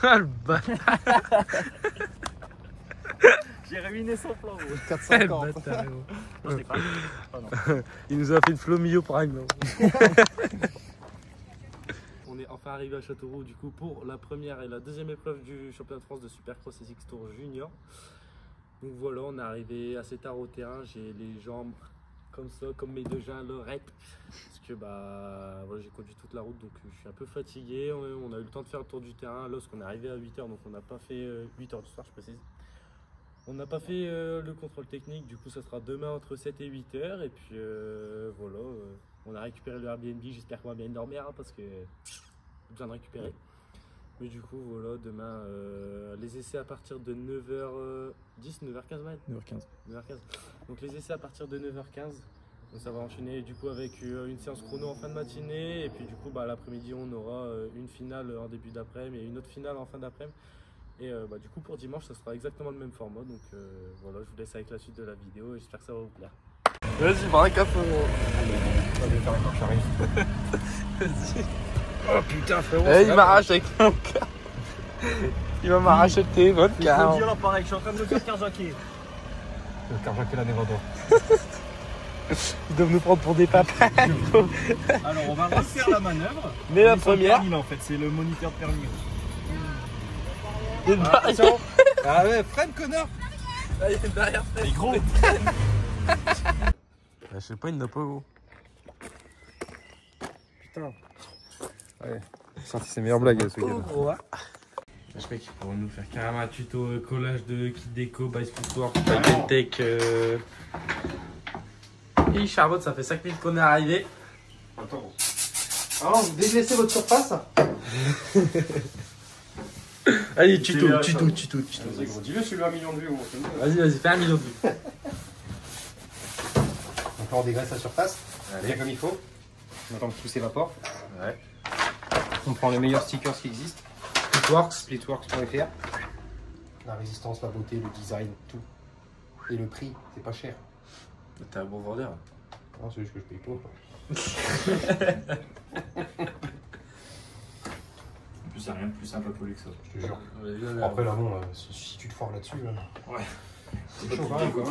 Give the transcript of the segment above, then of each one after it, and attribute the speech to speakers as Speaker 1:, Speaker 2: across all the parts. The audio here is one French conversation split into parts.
Speaker 1: Ah le bâtard.
Speaker 2: J'ai ruiné son plan, gros.
Speaker 3: 450.
Speaker 2: Non, je l'ai pas. Oh, non.
Speaker 1: Il nous a fait une Flomio Prime. On est enfin arrivé à Châteauroux du coup pour la première et la deuxième épreuve du championnat de France de Supercross SX Tour Junior. Donc voilà, on est arrivé assez tard au terrain, j'ai les jambes comme ça, comme mes deux gens à l'oreille. Parce que bah voilà, j'ai conduit toute la route donc je suis un peu fatigué. On a eu le temps de faire le tour du terrain lorsqu'on est arrivé à 8h, donc on n'a pas fait 8h du soir, je précise. On n'a pas fait le contrôle technique, du coup ça sera demain entre 7 et 8h. Et puis voilà, on a récupéré le Airbnb, j'espère qu'on va bien dormir hein, parce que j'ai besoin de récupérer. Mais du coup voilà, demain les essais à partir de 9h10, 9h15 même
Speaker 3: 9h15.
Speaker 1: 9h15. Donc les essais à partir de 9h15. Donc ça va enchaîner du coup avec une séance chrono en fin de matinée. Et puis du coup bah, l'après-midi on aura une finale en début d'après-midi et une autre finale en fin d'après-midi. Et bah, du coup pour dimanche ça sera exactement le même format. Donc voilà, je vous laisse avec la suite de la vidéo et j'espère que ça va vous plaire.
Speaker 3: Vas-y, prends un café.
Speaker 1: Vas-y. Oh putain frérot.
Speaker 3: Eh, il m'arrache avec mon cas. Il va m'arracher le téléphone
Speaker 2: Il
Speaker 3: car.
Speaker 2: faut dire là pareil, je suis en train de me faire carjacker.
Speaker 4: Carjacker la Nevada.
Speaker 3: Ils doivent nous prendre pour des papas.
Speaker 2: Alors on va refaire la manœuvre.
Speaker 3: Mais la
Speaker 2: On est sur le
Speaker 3: première.
Speaker 2: permis, là, en fait, c'est le moniteur de permis.
Speaker 3: Il y a une barrière.
Speaker 4: Ah ouais, freine connard.
Speaker 3: Ah, il y a une barrière.
Speaker 2: Mais gros.
Speaker 3: Je sais pas, il n'a pas gros.
Speaker 4: Putain. Ouais, sorti ses meilleures blagues ce gars.
Speaker 3: Gros, hein.
Speaker 1: Je crois qu'ils pourront nous faire carrément un tuto collage de kit déco, by Sport, Titan Tech. Et Charlotte, ça fait 5 minutes qu'on est arrivé.
Speaker 4: Attends.
Speaker 3: Alors, vous délaissez votre surface.
Speaker 1: Allez, tuto.
Speaker 4: Vas-y gros, dis-le celui-là 1 million de vues gros.
Speaker 1: Vas-y, fais 1 million de vues.
Speaker 4: Donc là on dégraisse la surface, bien comme il faut. On attend que tout s'évapore.
Speaker 1: Ouais.
Speaker 4: On prend les meilleurs stickers qui existent.
Speaker 1: Splitworks.
Speaker 4: Splitworks.fr. La résistance, la beauté, le design, tout. Et le prix, c'est pas cher.
Speaker 1: T'es un bon vendeur.
Speaker 4: Non, c'est juste que je paye pas.
Speaker 2: En plus, il n'y a rien de plus simple à coller que ça.
Speaker 4: Je te jure. Après là bon, si tu te foires là-dessus.
Speaker 2: Ouais.
Speaker 4: C'est chaud quand même quoi.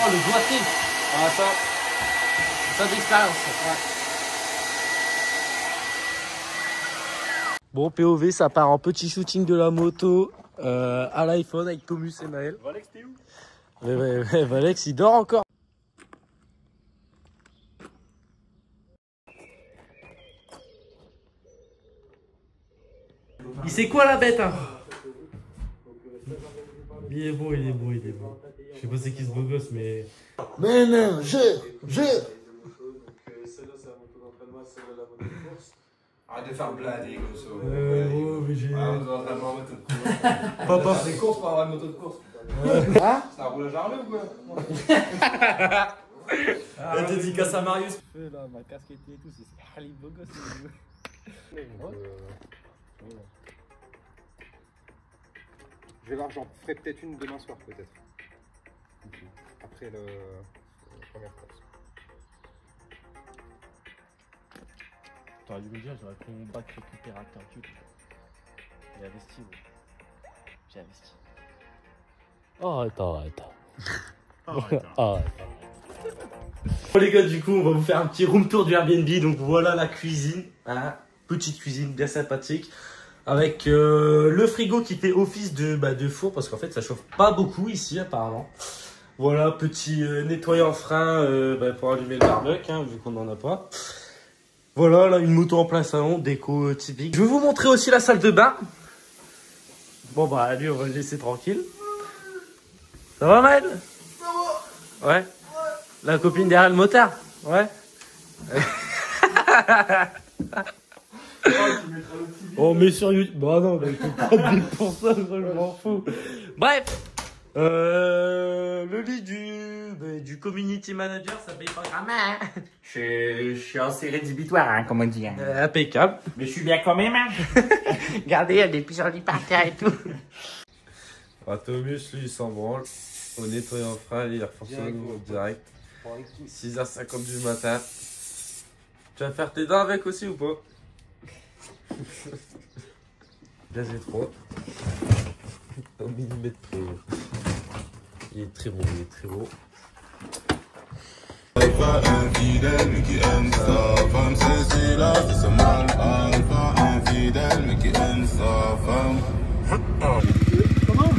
Speaker 1: Oh, le doigté. Ah, ça d'expérience. Bon, POV, ça part en petit shooting de la moto à l'iPhone avec Tomus et Maël.
Speaker 2: Valex, t'es où?
Speaker 1: Ouais, Valex, il dort encore. Il sait quoi la bête hein? Il est beau. Je sais pas c'est qui ce beau gosse, mais.
Speaker 3: Mais non, je.
Speaker 1: Celle-là, c'est la moto d'entraînement, celle-là, la moto de course.
Speaker 4: Arrête de faire blader comme ça.
Speaker 1: Oh, mais j'ai.
Speaker 4: Ah, on est en train de voir moto de course.
Speaker 1: Papa.
Speaker 4: C'est des courses pour avoir une moto de course.
Speaker 3: Hein?
Speaker 4: C'est un roulage armé ou quoi?
Speaker 2: La dédicace à Marius.
Speaker 1: Là, ma casquette et tout, c'est Ali beau gosse.
Speaker 4: Je vais voir, j'en ferai peut-être une demain soir peut-être. Après la première course.
Speaker 1: T'aurais dû me dire, j'aurais pris mon bac récupérateur du coup. J'ai investi, ouais. J'ai investi. Oh, arrête. Bon les gars, du coup, on va vous faire un petit room tour du Airbnb. Donc voilà la cuisine, hein. Petite cuisine bien sympathique. Avec le frigo qui fait office de four parce qu'en fait ça chauffe pas beaucoup ici apparemment. Voilà, petit nettoyant frein pour allumer le barbecue hein, vu qu'on n'en a pas. Voilà, là une moto en plein salon, déco typique. Je vais vous montrer aussi la salle de bain. Bon bah lui on va le laisser tranquille. Ça va Maël? Ça va. Ouais. La copine derrière le motard. Ouais. On met sur YouTube. Bah non, mais il faut pas de bip pour ça, je m'en fous. Bref. Le lit du community manager, ça paye pas grand hein.
Speaker 2: Je suis assez rédhibitoire, hein, comme on dit. Hein.
Speaker 1: Impeccable.
Speaker 2: Mais je suis bien quand même. Hein.
Speaker 1: Regardez, il y a des plusieurs lits par terre et tout. Thomas, lui, il s'en branle. Au nettoyant frein, il est reforcé au nouveau direct. 6h50 du matin. Tu vas faire tes dents avec aussi ou pas?
Speaker 3: Gaz étroit. Au millimètre près. Il est très beau, il est très beau.
Speaker 5: Alpha infidèle mais qui aime sa femme, c'est là, c'est ce mal. Alpha infidèle mais qui aime sa femme.
Speaker 6: Comment?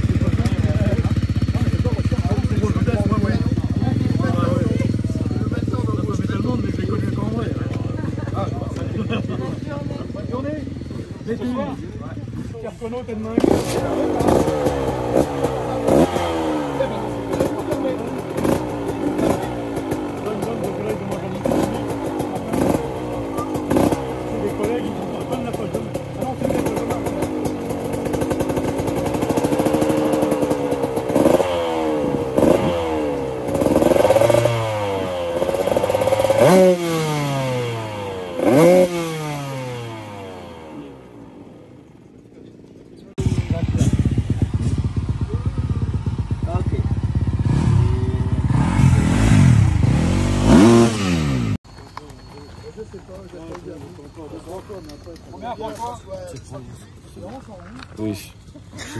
Speaker 3: Oui.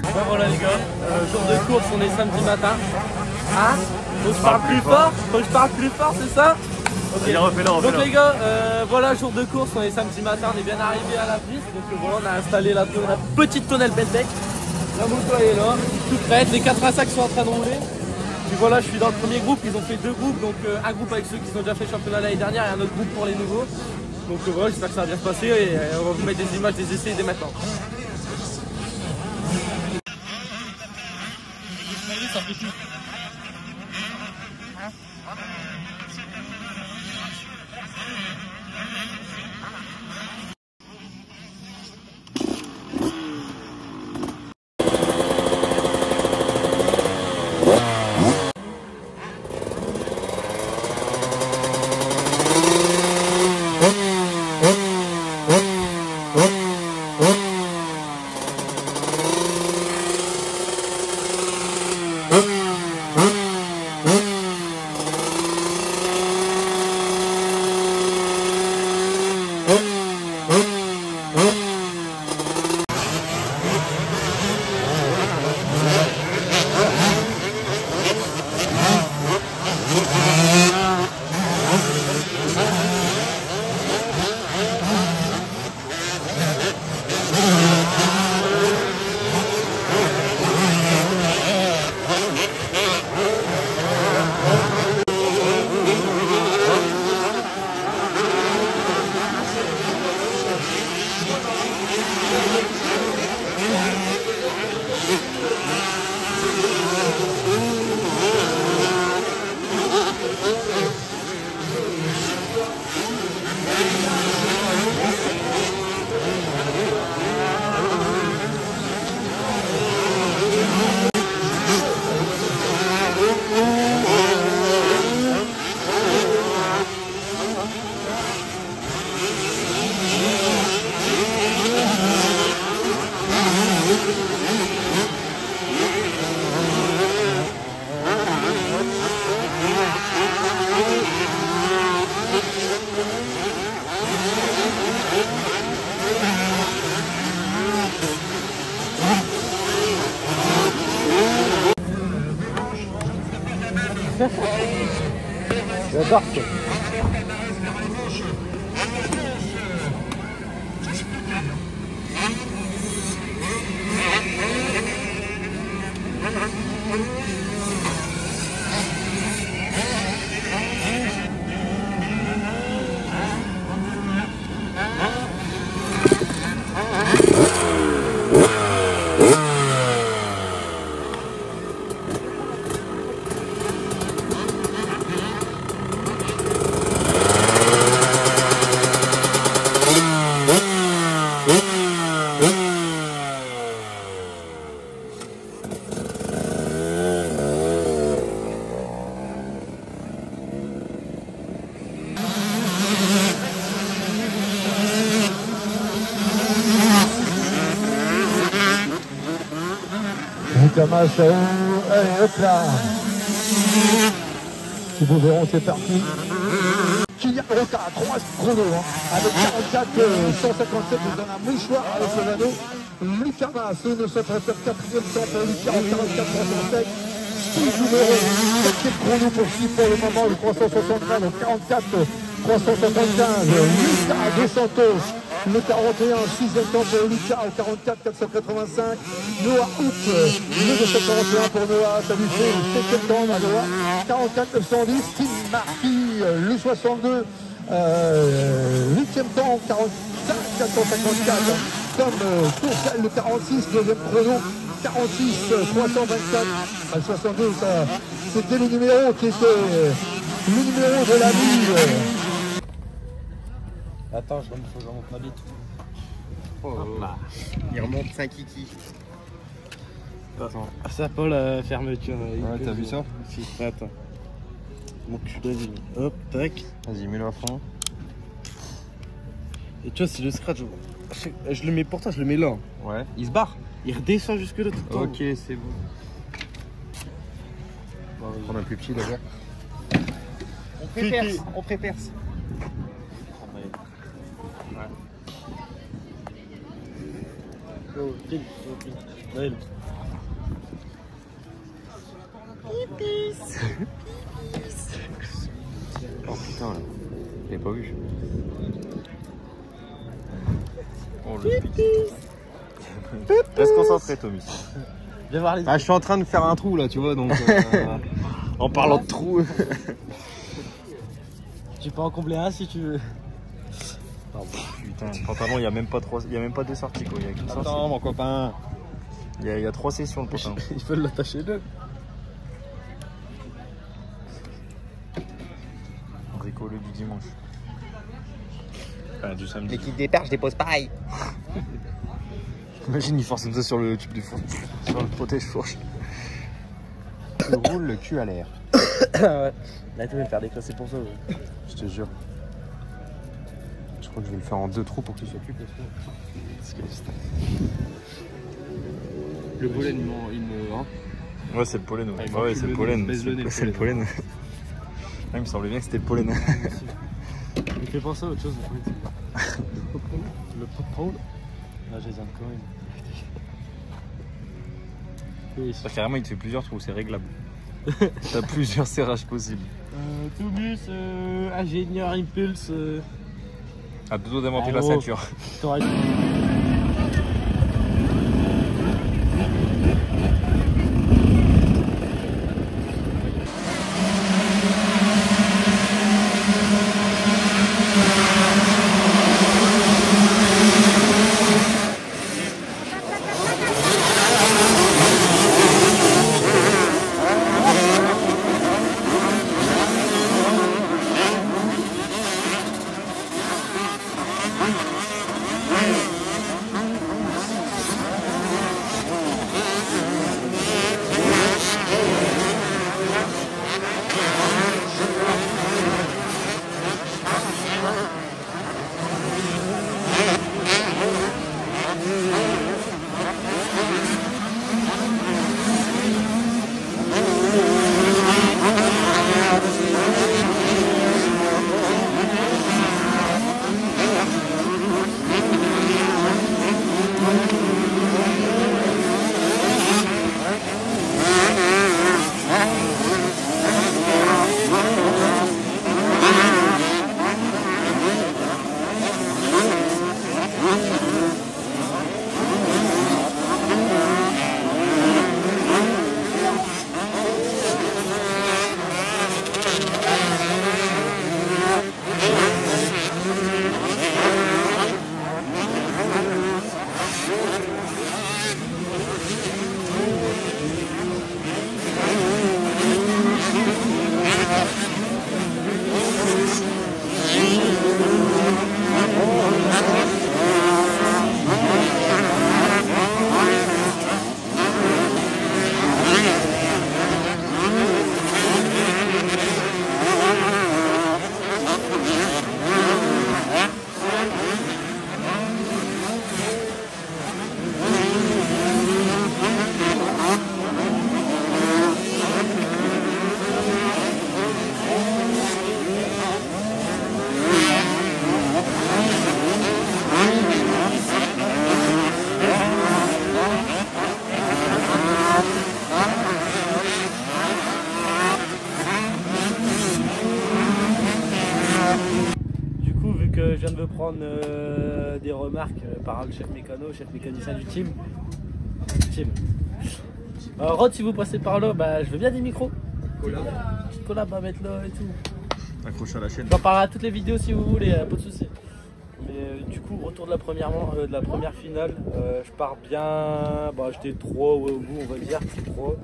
Speaker 1: Ben voilà les gars, jour de course, on est samedi matin. Hein? Faut que je parle plus fort? Faut que je parle plus fort, c'est ça? Ok. Donc les gars, voilà, jour de course, on est samedi matin, on est bien arrivé à la piste. Donc voilà, on a installé la petite tonnelle Beltec. La moto elle est là, toute prête, les 4 sacs sont en train de rouler. Puis voilà, je suis dans le premier groupe, ils ont fait 2 groupes, donc un groupe avec ceux qui ont déjà fait le championnat l'année dernière et un autre groupe pour les nouveaux. Donc voilà, j'espère que ça va bien se passer et on va vous mettre des images des essais dès maintenant.
Speaker 3: J'adore ça.
Speaker 7: Thomas, allez hop là. Si vous verrons, c'est parti. Qui y a numéro 4, 3 chrono, hein, avec 44 157, nous donne un mouchoir à Lozano. Lucarnas, 937, 4e temps pour Lucas en 44 307. Steve numéro 7e chrono pour Steve pour le moment, le 375, donc 44 375. Lucas De Santos, le 41, 6e temps pour Lucas au 44 485. Noah Hout, le 241 pour Noah, ça lui fait le 7e temps à Noah, 44 910. Tim Marquis, le 62, 8e temps, 45 454. Tom Tourcel, le 46, deuxième chrono, 46 324. Le 62, ça, c'était le numéro qui était le numéro de la vie.
Speaker 3: Attends, je remonte ma bite.
Speaker 4: Il remonte 5 kiki.
Speaker 1: Attends, ça pas la fermeture.
Speaker 4: Ouais, t'as vu ça?
Speaker 1: Si, attends. Mon cul de vie. Hop, tac.
Speaker 4: Vas-y, mets-le à fond.
Speaker 1: Et tu vois, si le scratch, je le mets pour toi, je le mets là.
Speaker 4: Ouais, il se barre.
Speaker 1: Il redescend jusque là tout le temps.
Speaker 4: Ok, c'est bon. On va prendre un plus petit d'abord. On pré-perce.
Speaker 1: Oh, pile. Naël.
Speaker 4: Oh putain, là. Je l'ai pas vu. Oh le Reste concentré, Tommy.
Speaker 1: Viens voir les.
Speaker 4: Ah, je suis en train de faire un trou là, tu vois, donc. En parlant de trou.
Speaker 1: Tu peux en combler un si tu veux.
Speaker 2: Putain, le pantalon, il n'y a même pas deux sorties quoi. Il y a qu'une sortie.
Speaker 4: Attends, mon copain.
Speaker 2: Il y a 3 sessions le pantalon.
Speaker 1: Il faut l'attacher là.
Speaker 2: Bricolé du dimanche. Enfin, du samedi.
Speaker 4: L'équipe des pères, je dépose pareil.
Speaker 2: Imagine, il force comme ça sur le tube du four. Sur le protège-fourche.
Speaker 4: Je roule le cul à l'air.
Speaker 1: Ouais. Là, tu vas me faire déclasser pour ça. Ouais.
Speaker 4: Je te jure. Je crois que je vais le faire en 2 trous pour que tu sois plus costaud. Le pollen, il me. Hein.
Speaker 2: Ouais, c'est le pollen.
Speaker 4: Ah, il
Speaker 2: Ouais, c'est le pollen.
Speaker 4: baise le nez,
Speaker 2: C'est le pollen. Ah, il me semblait bien que c'était le pollen.
Speaker 1: Il fait penser à autre chose. Le pop-roll. Là, j'ai un quand même.
Speaker 2: Carrément, il te fait plusieurs trous, c'est réglable. T'as plusieurs serrages possibles.
Speaker 1: Toubus, ingénieur Impulse.
Speaker 2: À deux doigts d'inventer la
Speaker 1: gros.
Speaker 2: ceinture.
Speaker 1: T'aurais- je viens de me prendre des remarques par le chef mécanicien du team. Rod, si vous passez par là, bah, je veux bien des micros. Petite collab à mettre là et tout.
Speaker 2: Accroche à la chaîne.
Speaker 1: J'en parlerai à toutes les vidéos si vous voulez, pas de soucis. Mais du coup, retour de la première finale. Je pars bien. Bah, j'étais 3 au bout, on va dire. 3.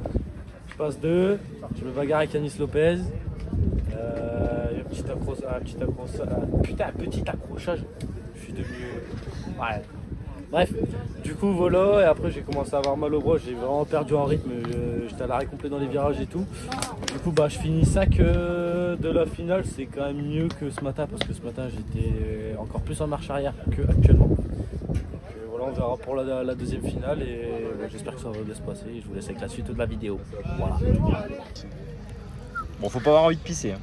Speaker 1: Je passe 2. Je me bagarre avec Yanis Lopez. Un petit accrochage. Je suis devenu. Ouais. Bref, du coup voilà, et après j'ai commencé à avoir mal au bras, j'ai vraiment perdu en rythme, j'étais à l'arrêt complet dans les virages et tout. Du coup bah je finis 5 de la finale, c'est quand même mieux que ce matin parce que ce matin j'étais encore plus en marche arrière qu'actuellement. Donc voilà, on verra pour la deuxième finale et j'espère que ça va bien se passer. Je vous laisse avec la suite de la vidéo. Voilà.
Speaker 2: Bon, faut pas avoir envie de pisser. Hein.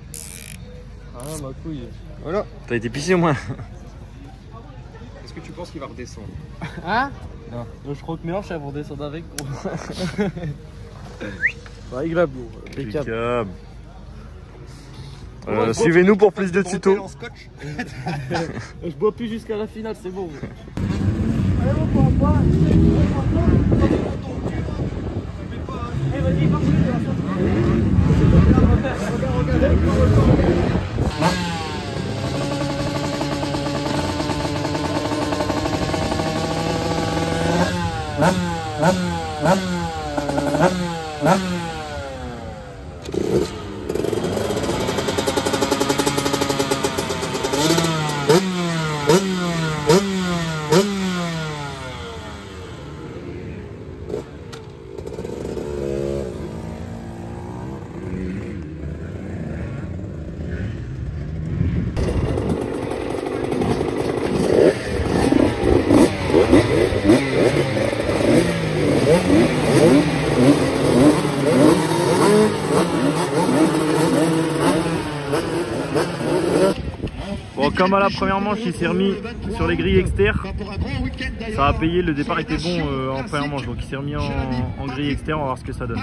Speaker 1: Ah ma couille.
Speaker 2: Voilà. T'as été pissé au moins.
Speaker 4: Est-ce que tu penses qu'il va redescendre?
Speaker 1: Hein? Non. Je crois que mélange, elles vont descendre avec, gros. Réglable, gros. Impeccable.
Speaker 2: Suivez-nous pour plus de tutos.
Speaker 1: Je bois plus jusqu'à la finale, c'est bon.
Speaker 2: Bon, comme à la première manche, il s'est remis sur les grilles externes. Ça a payé, le départ était bon en première manche, donc il s'est remis en grille externe, on va voir ce que ça donne.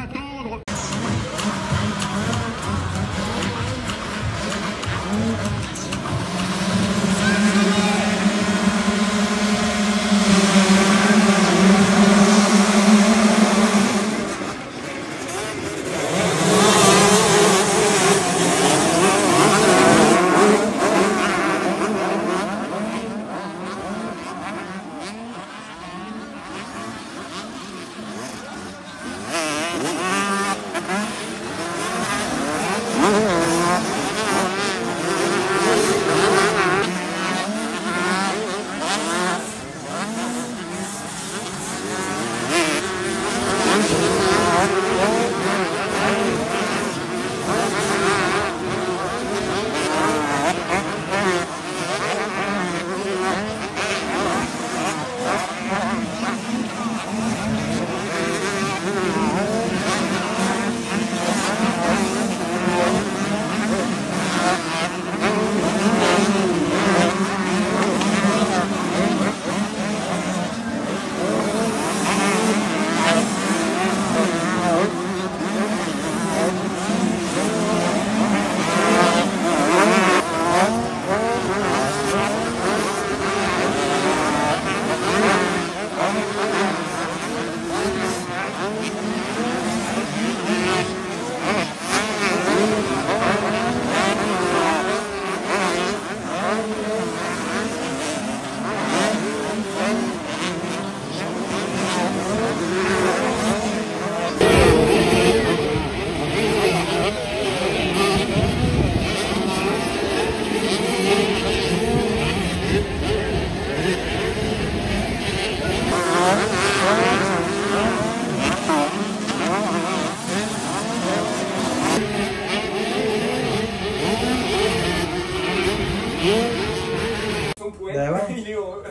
Speaker 8: Bah ouais. Il est heureux.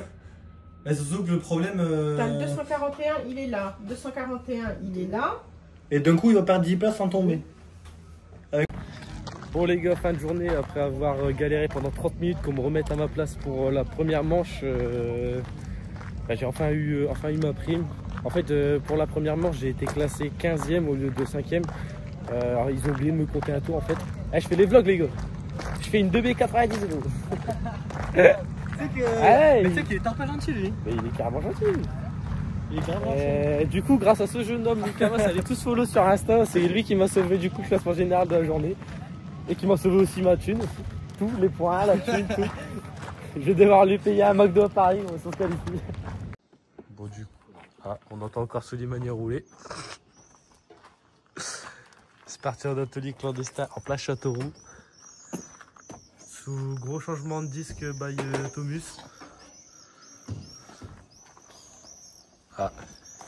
Speaker 8: Mais surtout que le problème.
Speaker 9: T'as le 241, il est là. 241, il est là.
Speaker 8: Et d'un coup, il va perdre 10 places sans tomber.
Speaker 1: Bon les gars, fin de journée, après avoir galéré pendant 30 minutes qu'on me remette à ma place pour la première manche, bah, j'ai enfin eu ma prime. En fait, pour la première manche, j'ai été classé 15e au lieu de 5e. Alors ils ont oublié de me compter un tour en fait. Je fais les vlogs les gars. Je fais une 2B90 gros. Mais tu sais qu'il est pas gentil lui. Mais il est carrément gentil. Il est carrément gentil. Du coup, grâce à ce jeune homme, Lucas, allez tous follow sur Insta. C'est lui qui m'a sauvé du coup le classement général de la journée. Et qui m'a sauvé aussi ma thune. Tous les points, la thune, tout. Je vais devoir lui payer un McDo à Paris, on va s'en qualifier. Bon du coup, on entend encore Soleimani rouler. C'est parti en atelier clandestin en plein Châteauroux. Sous gros changement de disque by Thomas.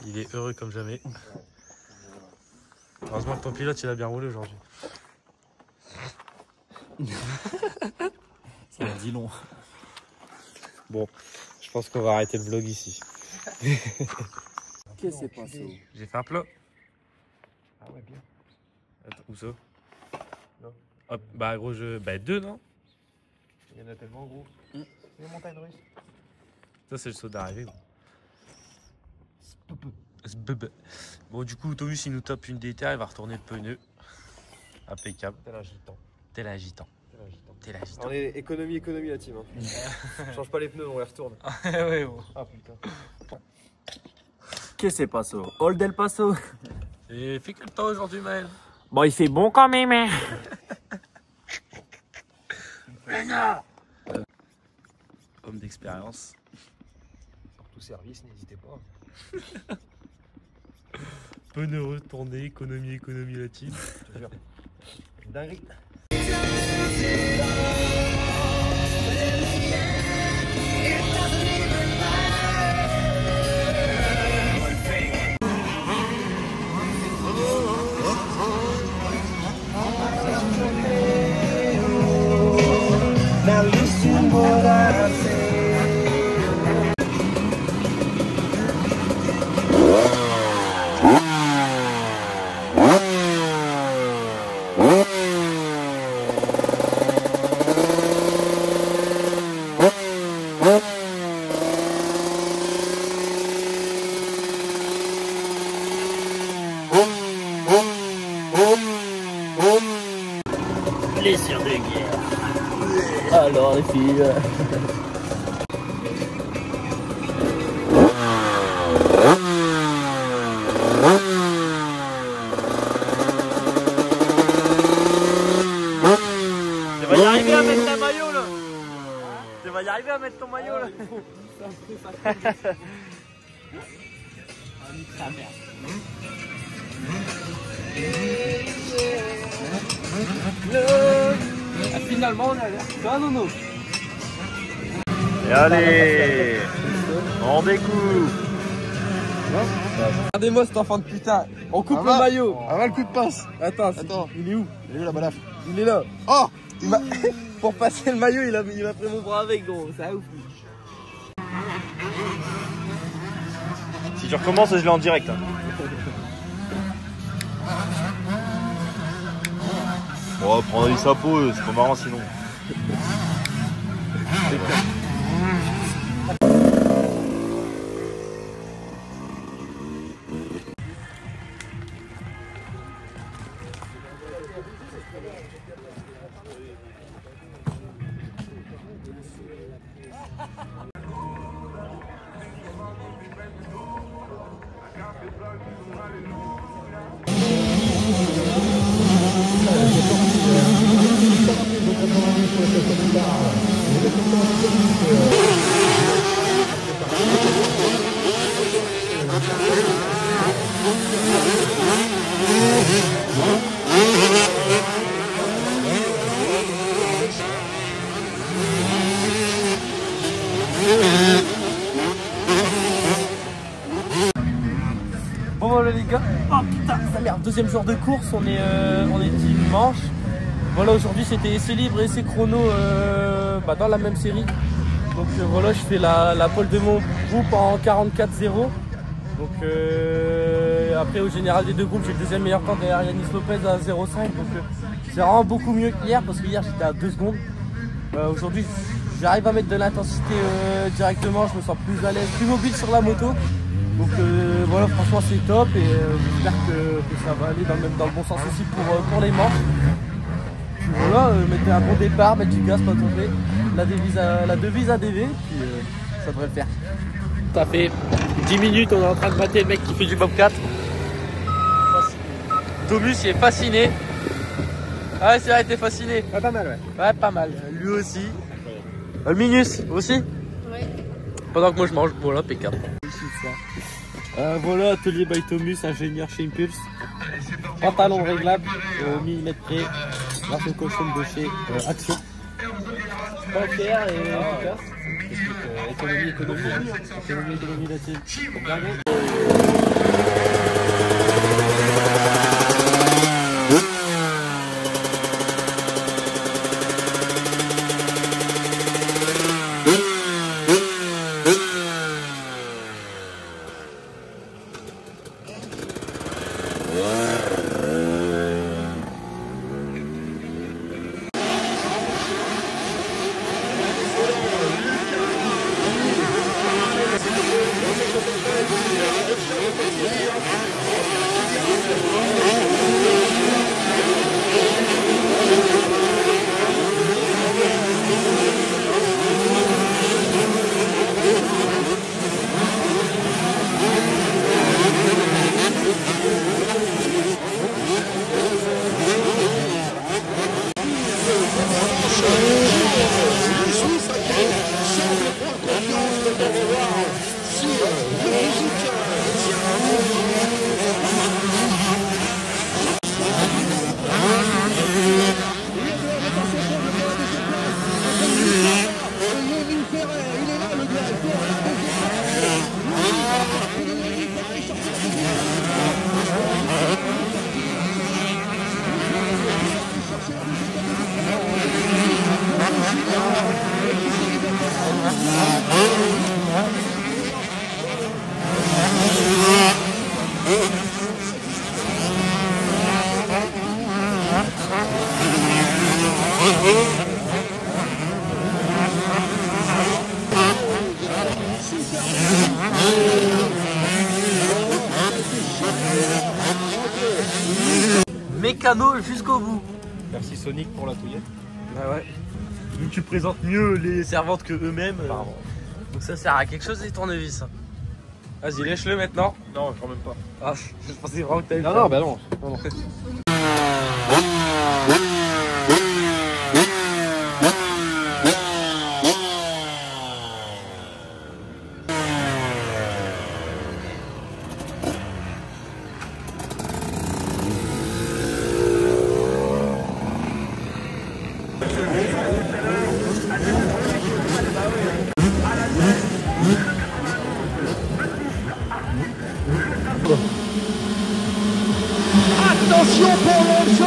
Speaker 1: Il est heureux comme jamais. Heureusement que ton pilote il a bien roulé aujourd'hui.
Speaker 2: Ça en dit long.
Speaker 1: Bon, je pense qu'on va arrêter le vlog ici.
Speaker 8: Qu'est-ce qui s'est passé?
Speaker 1: J'ai fait un plat.
Speaker 4: Ah ouais, bien.
Speaker 1: Attends, où ça?
Speaker 4: Non.
Speaker 1: Hop, bah gros jeu. Bah 2 non?
Speaker 4: Il y en a tellement gros. C'est les montagnes russes.
Speaker 1: Ça c'est le saut d'arrivée. Bon du coup Thomas il nous tape une déterre, il va retourner le pneu. Impeccable.
Speaker 4: T'es l'agitant.
Speaker 1: T'es l'agitant. T'es l'agitant.
Speaker 4: On est économie la team. Hein. Change pas les pneus, on les retourne.
Speaker 1: Ouais, bon.
Speaker 4: Ah putain.
Speaker 8: Qu'est-ce qui s'est passé? Old El Paso.
Speaker 1: Et fait que le temps aujourd'hui Maël.
Speaker 8: Bon, il fait bon quand même, hein.
Speaker 1: Homme d'expérience.
Speaker 4: Pour tout service, n'hésitez pas.
Speaker 1: Pneu retourné, économie la team.
Speaker 4: Je te jure. Dinguerie.
Speaker 7: Now listen what I say.
Speaker 8: Plaisir de guerre. Alors les filles. Tu vas y arriver à mettre ta maillot là. Tu vas y arriver à mettre ton maillot là.
Speaker 1: Finalement on a l'air. Ah non non.
Speaker 2: Et allez, on découvre.
Speaker 1: Regardez-moi cet enfant de putain. On coupe le maillot.
Speaker 4: Ah va le coup de pince.
Speaker 1: Attends, il est où?
Speaker 4: Il est où la balafre?
Speaker 1: Il est là.
Speaker 4: Oh,
Speaker 1: Pour passer le maillot, il a pris mon bras avec, gros. C'est un ouf.
Speaker 2: Si tu recommences, je l'ai en direct. Hein. Bon, prendre sa peau, c'est pas marrant sinon.
Speaker 1: Bon voilà les gars, oh putain ça merde, deuxième jour de course, on est dimanche. Voilà, aujourd'hui c'était essai libre et essai chrono dans la même série. Donc voilà, je fais la pole de mon groupe en 44-0. Donc après au général des deux groupes, j'ai le deuxième meilleur temps derrière Yanis Lopez à 0,5. Donc c'est vraiment beaucoup mieux qu'hier parce que hier j'étais à 2 secondes. Aujourd'hui j'arrive à mettre de l'intensité directement, je me sens plus à l'aise, plus mobile sur la moto. Donc voilà, franchement c'est top et j'espère que ça va aller dans le bon sens aussi pour les manches. voilà, mettez un bon départ, mettre du gaz, pas tomber. La devise ADV, puis ça devrait le faire. Ça fait 10 minutes, on est en train de mater le mec qui fait du Bobcat. Thomus il est fasciné. Ah ouais, c'est vrai, t'es fasciné.
Speaker 4: Ouais, pas mal, ouais.
Speaker 1: Ouais, pas mal. Lui aussi. Le Minus aussi.
Speaker 9: Ouais.
Speaker 1: Pendant que moi je mange, voilà, P4. Voilà, atelier by Thomus, ingénieur chez Impulse. Pantalon réglable au millimètre près. Marque cochon de chez Action. Pas clair et efficace. Économie là-dessus. Mécano jusqu'au bout.
Speaker 2: Merci Sonic pour la touillette.
Speaker 1: Bah ouais.
Speaker 2: Donc tu présentes mieux les servantes que eux-mêmes.
Speaker 1: Donc ça sert à quelque chose les tournevis. Vas-y, lèche-le maintenant.
Speaker 2: Non, quand même pas.
Speaker 1: Ah, je pensais vraiment que t'avais
Speaker 4: Non, non, bah non.
Speaker 7: Attention pour le shot.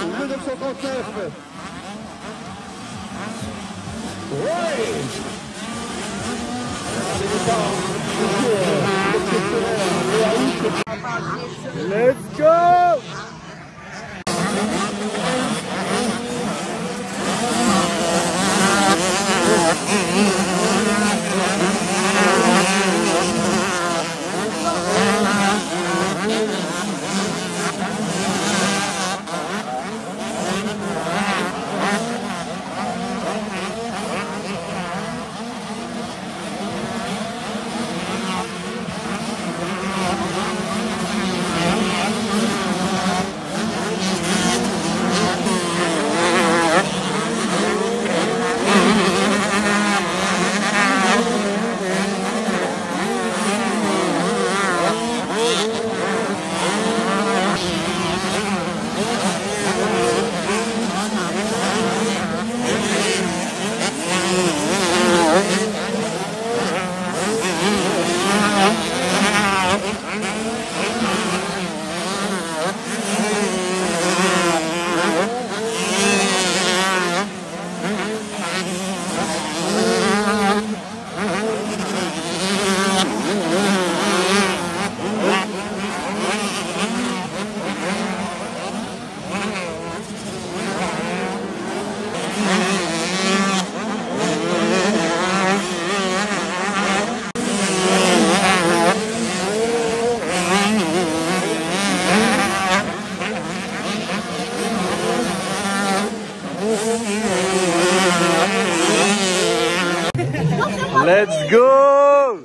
Speaker 7: Le 939.
Speaker 2: Let's go!
Speaker 8: Bravo!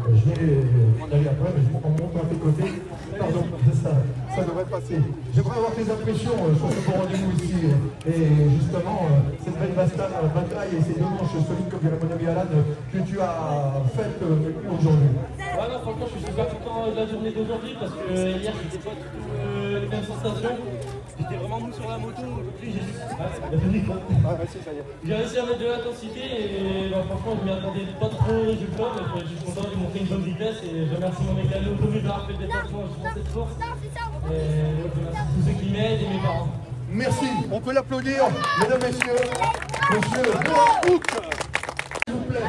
Speaker 7: Je vais aller après, mais on monte à tes côtés. Pardon, ça devrait passer. J'aimerais avoir tes impressions sur ce bon rendez-vous ici. Et justement, cette belle bataille et ces deux manches solides, comme dirait mon ami Alan, que tu as faites aujourd'hui.
Speaker 10: Ouais, non, franchement, je suis super content de la journée d'aujourd'hui parce que hier, j'étais pas du tout les mêmes sensations. J'étais vraiment mou sur la moto. Aujourd'hui, j'ai réussi à mettre de l'intensité et bah, franchement, je m'y attendais pas trop au résultat. Mais je suis content de montrer une bonne vitesse et je remercie mon mécano Tommy d'avoir fait le déplacement jusqu'à cette course. Et je remercie tous ceux qui m'aident et mes parents.
Speaker 7: Merci, on peut l'applaudir, mesdames, messieurs. Monsieur Noah Hook. S'il vous plaît,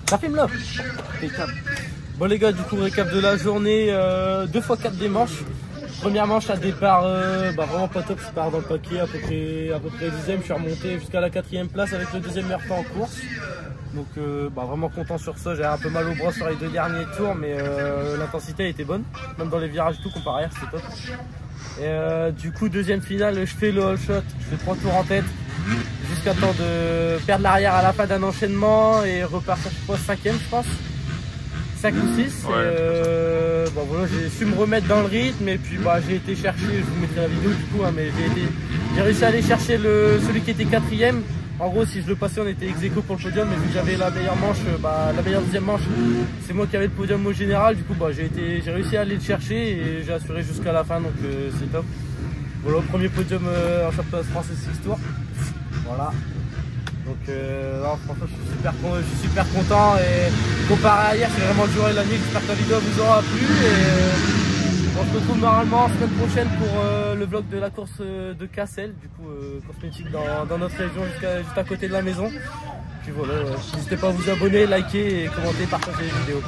Speaker 1: Ça filme là. Bon les gars, du coup récap de la journée, 2 x 4 des manches. Première manche à départ, vraiment pas top, je pars dans le paquet à peu près 10e, je suis remonté jusqu'à la 4e place avec le 2e meilleur temps en course. Donc vraiment content sur ça, j'ai un peu mal au bras sur les 2 derniers tours, mais l'intensité était bonne, même dans les virages et tout, comparé à hier c'était top. Et du coup deuxième finale, je fais le all shot, je fais 3 tours en tête, jusqu'à temps de perdre l'arrière à la fin d'un enchaînement et repartir je pense 5e je pense. 5 ou 6
Speaker 2: Ouais.
Speaker 1: Voilà, j'ai su me remettre dans le rythme et puis j'ai été chercher, je vous mettrai la vidéo du coup mais j'ai réussi à aller chercher celui qui était 4e. En gros si je le passais on était ex-aequo pour le podium, mais vu que j'avais la meilleure manche, la meilleure deuxième manche, c'est moi qui avais le podium au général, du coup j'ai réussi à aller le chercher et j'ai assuré jusqu'à la fin, donc c'est top. Voilà, premier podium en championnat de France et 6 tours. Voilà. Donc franchement je suis super content et comparé à hier c'est vraiment le jour et la nuit. J'espère que la vidéo vous aura plu et on se retrouve normalement la semaine prochaine pour le vlog de la course de Cassel, du coup course mythique dans notre région juste à côté de la maison. Puis voilà, n'hésitez pas à vous abonner, liker et commenter, partager les vidéos.